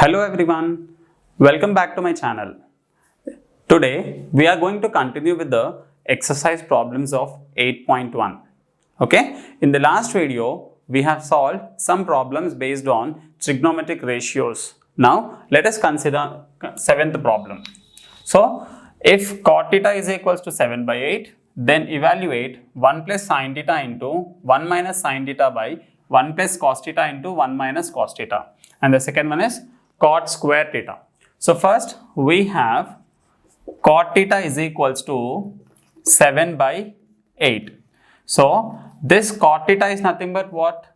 Hello everyone, welcome back to my channel. Today we are going to continue with the exercise problems of 8.1. Okay, in the last video we have solved some problems based on trigonometric ratios. Now let us consider seventh problem. So if cot theta is equals to 7 by 8, then evaluate 1 plus sin theta into 1 minus sin theta by 1 plus cos theta into 1 minus cos theta. And the second one is cot square theta. So first we have cot theta is equals to 7 by 8. So this cot theta is nothing but what?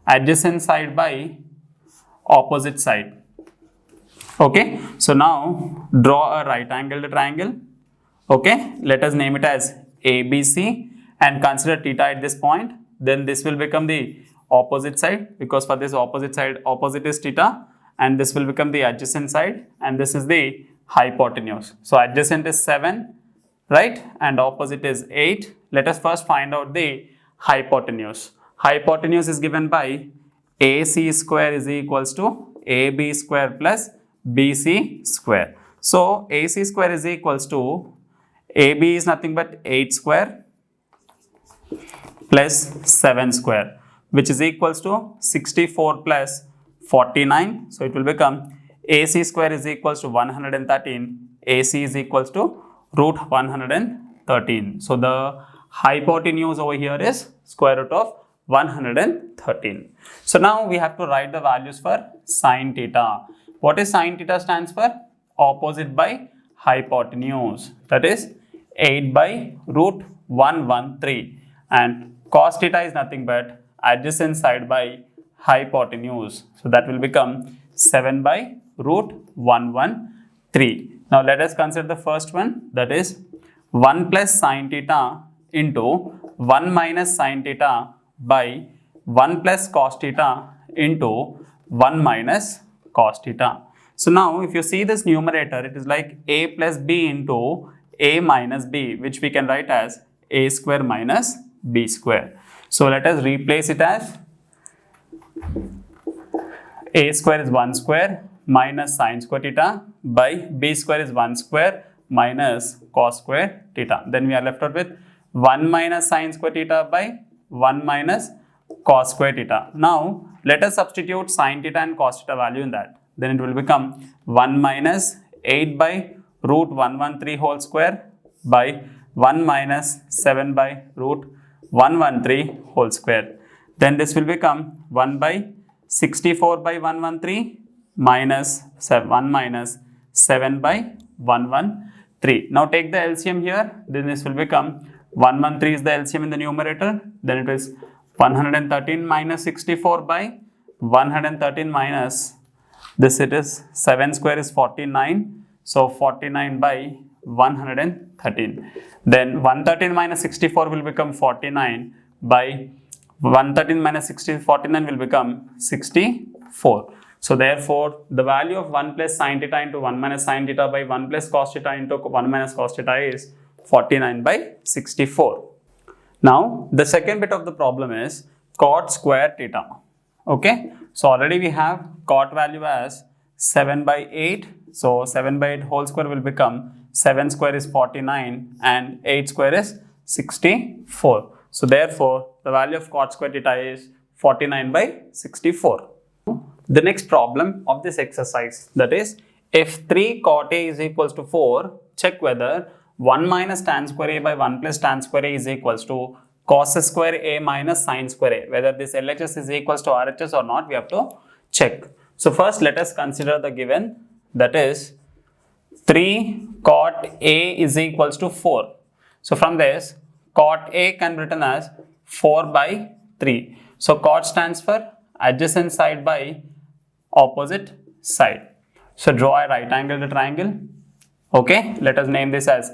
Adjacent side by opposite side. Okay, so now draw a right angled triangle. Okay, let us name it as ABC and consider theta at this point. Then this will become the opposite side, because for this opposite side, opposite is theta, and this will become the adjacent side, and this is the hypotenuse. So adjacent is 7, right, and opposite is 8. Let us first find out the hypotenuse. Hypotenuse is given by AC square is equals to AB square plus BC square. So AC square is equals to AB is nothing but 8 square plus 7 square, which is equals to 64 plus 49. So it will become AC square is equals to 113. AC is equals to root 113. So the hypotenuse over here is square root of 113. So now we have to write the values for sin theta. What is sin theta stands for? Opposite by hypotenuse. That is 8 by root 113. And cos theta is nothing but adjacent side by hypotenuse. So that will become 7 by root 113. Now let us consider the first one, that is 1 plus sin theta into 1 minus sin theta by 1 plus cos theta into 1 minus cos theta. So now if you see this numerator, it is like a plus b into a minus b, which we can write as a square minus b square. So let us replace it as a square is 1 square minus sin square theta by b square is 1 square minus cos square theta. Then we are left out with 1 minus sin square theta by 1 minus cos square theta. Now let us substitute sin theta and cos theta value in that. Then it will become 1 minus 8 by root 113 whole square by 1 minus 7 by root 113 whole square. Then this will become 1 by 64 by 113 minus 1 minus 7 by 113. Now take the LCM here. Then this will become 113 is the LCM in the numerator. Then it is 113 minus 64 by 113 minus this, it is 7 square is 49. So 49 by 113. Then 113 minus 64 will become 49 by 113 minus 49 will become 64. So therefore the value of 1 plus sin theta into 1 minus sin theta by 1 plus cos theta into 1 minus cos theta is 49 by 64. Now the second bit of the problem is cot square theta. Okay, so already we have cot value as 7 by 8. So 7 by 8 whole square will become 7 square is 49 and 8 square is 64. So therefore the value of cot square theta is 49 by 64. The next problem of this exercise, that is if 3 cot A is equals to 4, check whether 1 minus tan square A by 1 plus tan square A is equals to cos square A minus sin square A. Whether this LHS is equals to RHS or not, we have to check. So first let us consider the given, that is 3 cot A is equals to 4. So from this, cot A can be written as 4 by 3. So cot stands for adjacent side by opposite side. So draw a right angled triangle. Okay, let us name this as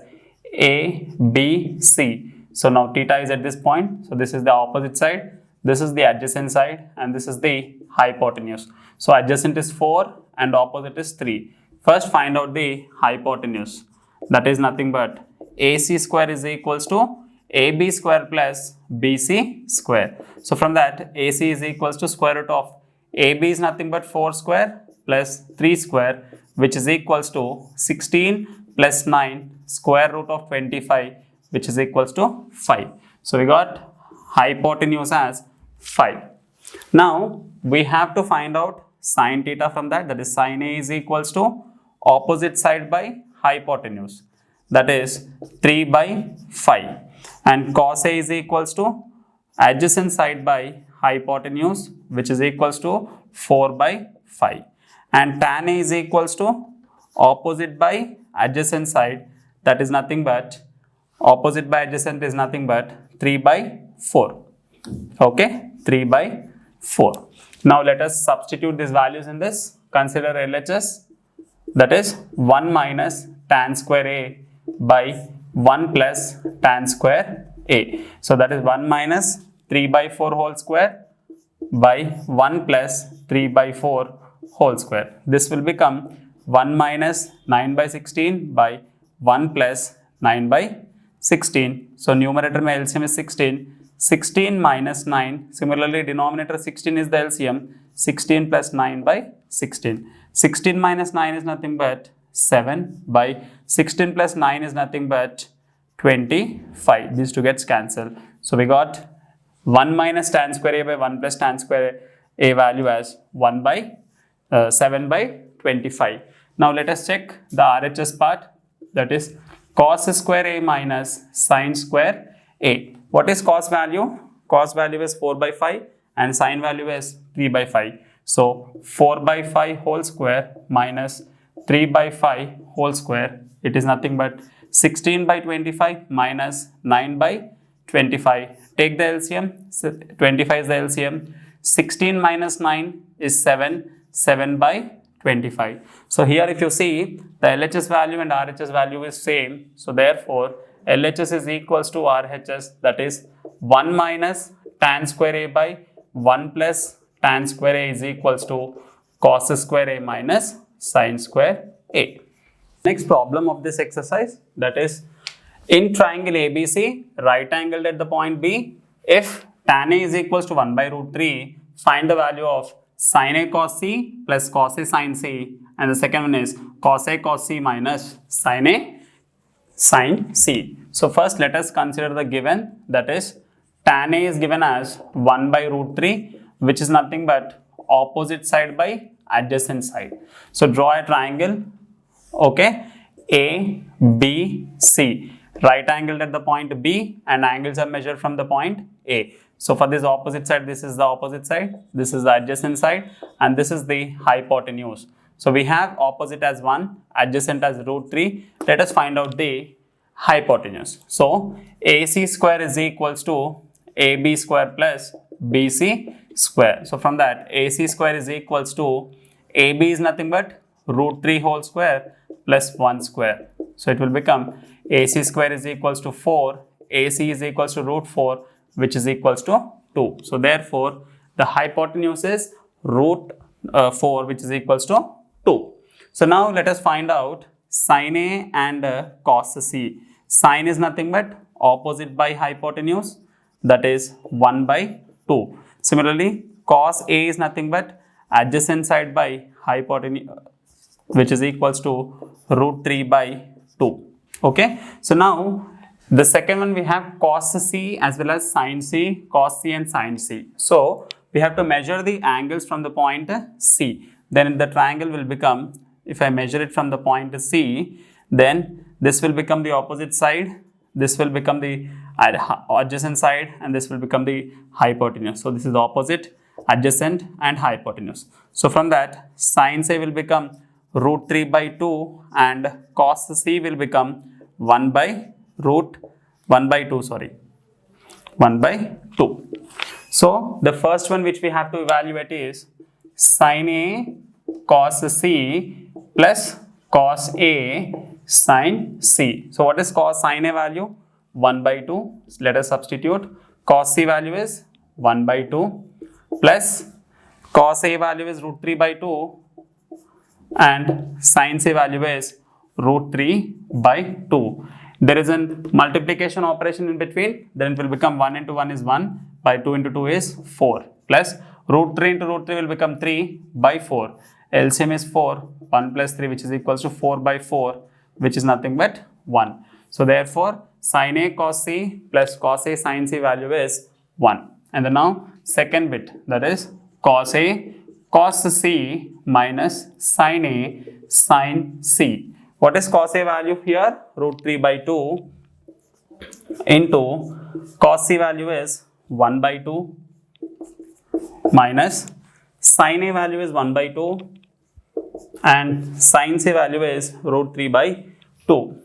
ABC. So now theta is at this point. So this is the opposite side, this is the adjacent side, and this is the hypotenuse. So adjacent is 4 and opposite is 3. First find out the hypotenuse. That is nothing but AC square is equals to AB square plus BC square. So from that AC is equals to square root of AB is nothing but 4 square plus 3 square, which is equals to 16 plus 9 square root of 25, which is equals to 5. So we got hypotenuse as 5. Now we have to find out sine theta from that. That is sine A is equals to opposite side by hypotenuse. That is 3 by 5. And cos A is equals to adjacent side by hypotenuse, which is equals to 4 by 5. And tan A is equals to opposite by adjacent side, that is nothing but opposite by adjacent is nothing but 3 by 4. Okay, 3 by 4. Now let us substitute these values in this. Consider LHS, that is 1 minus tan square A by 1 plus tan square A. So that is 1 minus 3 by 4 whole square by 1 plus 3 by 4 whole square. This will become 1 minus 9 by 16 by 1 plus 9 by 16. So numerator में LCM is 16. 16 minus 9. Similarly, denominator 16 is the LCM. 16 plus 9 by 16. 16 minus 9 is nothing but 7 by 16 plus 9 is nothing but 25. These two gets cancelled. So we got 1 minus tan square A by 1 plus tan square A value as 1 by 7 by 25. Now let us check the RHS part, that is cos square A minus sin square A. What is cos value? Cos value is 4 by 5 and sin value is 3 by 5. So 4 by 5 whole square minus 3 by 5 whole square, it is nothing but 16 by 25 minus 9 by 25. Take the LCM, so 25 is the LCM. 16 minus 9 is 7, 7 by 25. So here if you see, the LHS value and RHS value is same. So therefore LHS is equals to RHS, that is 1 minus tan square A by 1 plus tan square A is equals to cos square A minus sin square A. Next problem of this exercise, that is in triangle ABC, right angled at the point B, if tan A is equals to 1 by root 3, find the value of sin A cos C plus cos A sin C, and the second one is cos A cos C minus sin A sin C. So first let us consider the given, that is tan A is given as 1 by root 3, which is nothing but opposite side by adjacent side. So draw a triangle, okay, A, B, C, right angled at the point B and angles are measured from the point A. So for this opposite side, this is the opposite side, this is the adjacent side, and this is the hypotenuse. So we have opposite as 1, adjacent as root 3. Let us find out the hypotenuse. So AC square is equals to AB square plus BC square. So from that, AC square is equals to AB is nothing but root 3 whole square plus 1 square. So it will become AC square is equals to 4, AC is equals to root 4, which is equals to 2. So therefore, the hypotenuse is root 4, which is equals to 2. So now let us find out sin A and cos C. Sin is nothing but opposite by hypotenuse, that is 1 by 2. Similarly, cos A is nothing but adjacent side by hypotenuse, which is equals to root 3 by 2. Okay. So now the second one we have cos C as well as sin C, cos C and sin C. So we have to measure the angles from the point C. Then the triangle will become, if I measure it from the point C, then this will become the opposite side, this will become the adjacent side, and this will become the hypotenuse. So this is the opposite, adjacent and hypotenuse. So from that, sin C will become root 3 by 2 and cos C will become 1 by 2, sorry, 1 by 2. So the first one which we have to evaluate is sin A cos C plus cos A sin C. So what is cos sin A value? 1 by 2. Let us substitute. Cos C value is 1 by 2 plus cos A value is root 3 by 2 and sin C value is root 3 by 2. There is a multiplication operation in between, then it will become 1 into 1 is 1, by 2 into 2 is 4, plus root 3 into root 3 will become 3 by 4. LCM is 4, 1 plus 3 which is equals to 4 by 4 which is nothing but 1. So therefore sin A cos C plus cos A sin C value is 1. And then now second bit, that is cos A cos C minus sin A sin C. What is cos A value here? Root 3 by 2 into cos C value is 1 by 2 minus sin A value is 1 by 2 and sin C value is root 3 by 2.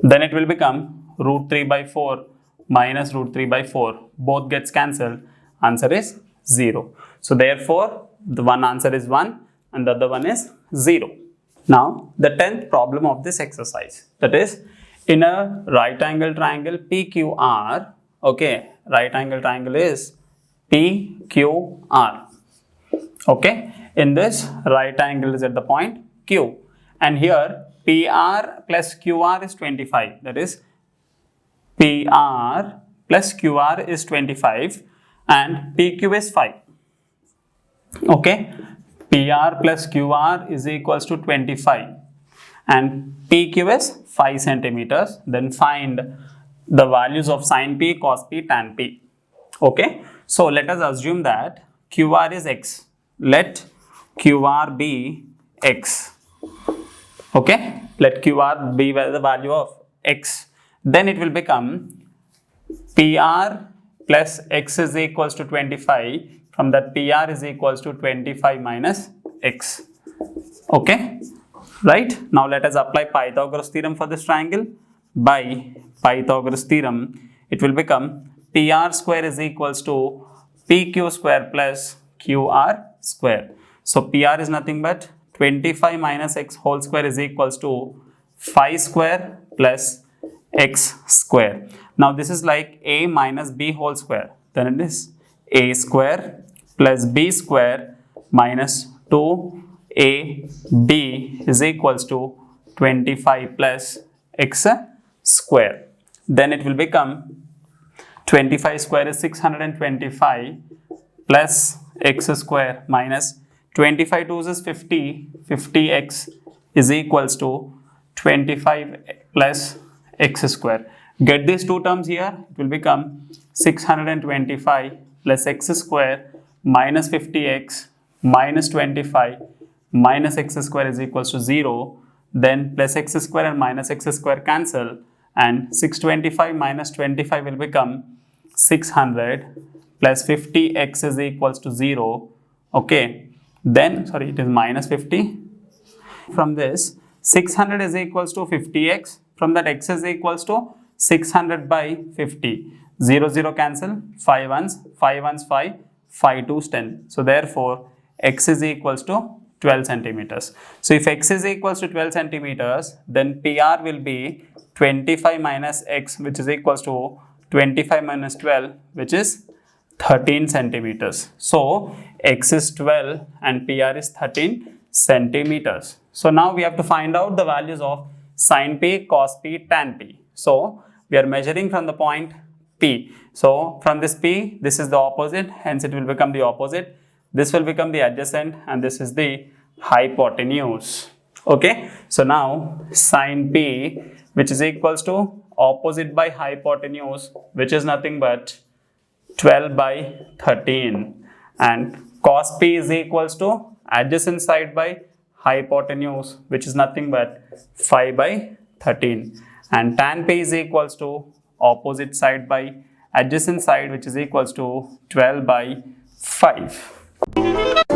Then it will become root 3 by 4 minus root 3 by 4. Both gets cancelled. Answer is 0. So therefore, the one answer is 1 and the other one is 0. Now, the 10th problem of this exercise, that is, in a right angle triangle PQR, okay, right angle triangle is PQR, okay, in this right angle is at the point Q, and here PR plus QR is 25, that is PR plus QR is 25 and PQ is 5, okay. PR plus QR is equals to 25 and PQ is 5 centimeters. Then find the values of sin P, cos P, tan P. Okay. So let us assume that QR is X. Let QR be X. Okay. Let QR be the value of X. Then it will become PR plus X is equals to 25. From that PR is equals to 25 minus X. Okay. Right. Now let us apply Pythagoras theorem for this triangle. By Pythagoras theorem, it will become PR square is equals to PQ square plus QR square. So PR is nothing but 25 minus X whole square is equals to 5 square plus X square. Now this is like A minus B whole square. Then it is A square plus B square minus 2AB is equals to 25 plus X square. Then it will become 25 square is 625 plus X square minus 25 2s is 50, 50X is equals to 25 plus X square. Get these two terms here, it will become 625 plus X square minus 50X minus 25 minus X square is equals to 0. Then plus X square and minus X square cancel and 625 minus 25 will become 600 plus 50X is equals to 0. Okay. Then, sorry, it is minus 50. From this, 600 is equals to 50X. From that, X is equals to 600 by 50. 0, 0 cancel. 5 ones, 5 ones 5, 5 2s 10. So therefore, X is equals to 12 centimeters. So if X is equals to 12 centimeters, then PR will be 25 minus X, which is equals to 25 minus 12, which is 13 centimeters. So X is 12 and PR is 13 centimeters. So now we have to find out the values of sin P, cos P, tan P. So we are measuring from the point P. So from this P, this is the opposite, hence it will become the opposite. This will become the adjacent and this is the hypotenuse. Okay. So now sin P, which is equals to opposite by hypotenuse, which is nothing but 12 by 13, and cos P is equals to adjacent side by hypotenuse, which is nothing but 5 by 13, and tan P is equals to opposite side by adjacent side, which is equals to 12 by 5.